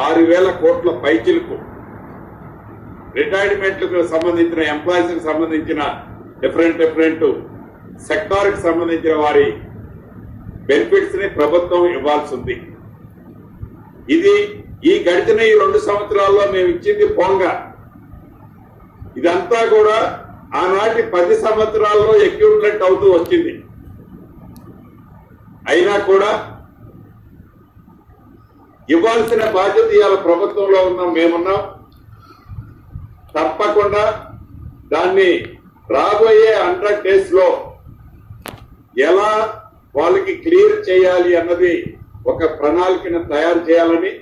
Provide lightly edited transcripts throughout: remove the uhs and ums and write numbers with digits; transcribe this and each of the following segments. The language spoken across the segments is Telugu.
6,000 కోట్ల పైచిలకు రిటైర్మెంట్లకు సంబంధించిన ఎంప్లాయీస్ కి సంబంధించిన డిఫరెంట్ సెక్టార్ కి సంబంధించిన వారి బెనిఫిట్స్ ని ప్రభుత్వం ఇవ్వాల్సి ఉంది. ఇది ఈ గడిచిన ఈ 2 సంవత్సరాల్లో మేము ఇచ్చింది పోంగా ఇదంతా కూడా ఆనాటి 10 సంవత్సరాల్లో ఎక్వివలెంట్ అవుతూ వచ్చింది. అయినా కూడా ఇవ్వాల్సిన బాధ్యత ఇవాళ ప్రభుత్వంలో ఉన్నాం, మేమున్నాం. తప్పకుండా దాన్ని రాబోయే 100 days లో ఎలా వాళ్ళకి క్లియర్ చేయాలి అన్నది ఒక ప్రణాళికను తయారు చేయాలని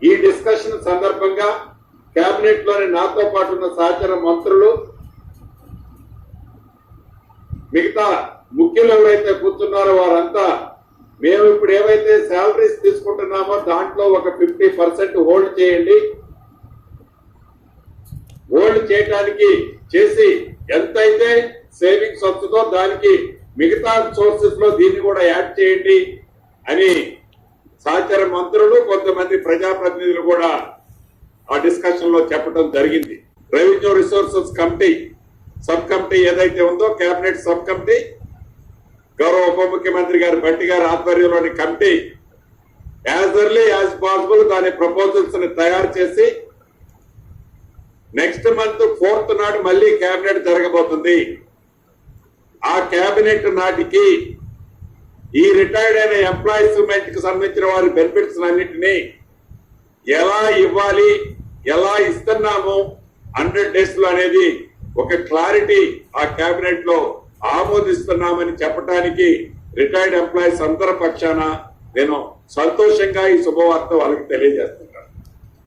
ఈ డిస్కషన్ సందర్భంగా కేబినెట్ లోని నాతో పాటు ఉన్న సహచర మంత్రులు, మిగతా ముఖ్యులు ఎవరైతే కూర్చున్నారో వారంతా మేము ఇప్పుడు ఏవైతే శాలరీస్ తీసుకుంటున్నామో దాంట్లో ఒక 50% హోల్డ్ చేయండి, హోల్డ్ చేయడానికి చేసి ఎంతైతే సేవింగ్స్ వస్తుందో దానికి మిగతా సోర్సెస్ లో దీన్ని కూడా యాడ్ చేయండి అని సహచర మంత్రులు కొంతమంది ప్రజాప్రతినిధులు కూడా ఆ డిస్కషన్ లో చెప్పడం జరిగింది. Revenue resources committee sub committee ఏదైతే ఉందో కేబినెట్ సబ్ కమిటీ గౌరవ ఉప ముఖ్యమంత్రి గారు బట్టి గారి ఆధ్వర్యంలోని committee as early as possible దాని ప్రపోజల్స్ ని తయారు చేసి నెక్స్ట్ మంత్ 4th నాడు మళ్ళీ కేబినెట్ జరగబోతుంది. ఆ కేబినెట్ నాటికి ఈ రిటైర్డ్ అయిన ఎంప్లాయీస్ కి సంబంధించిన వారి బెనిఫిట్స్ అన్నింటినీ ఎలా ఇవ్వాలి, ఎలా ఇస్తున్నాము 100 days లో అనేది ఒక క్లారిటీ ఆ కేబినెట్ లో ఆమోదిస్తున్నామని చెప్పడానికి రిటైర్డ్ ఎంప్లాయీస్ అందరి పక్షాన నేను సంతోషంగా ఈ శుభవార్త వాళ్ళకి తెలియజేస్తున్నాను.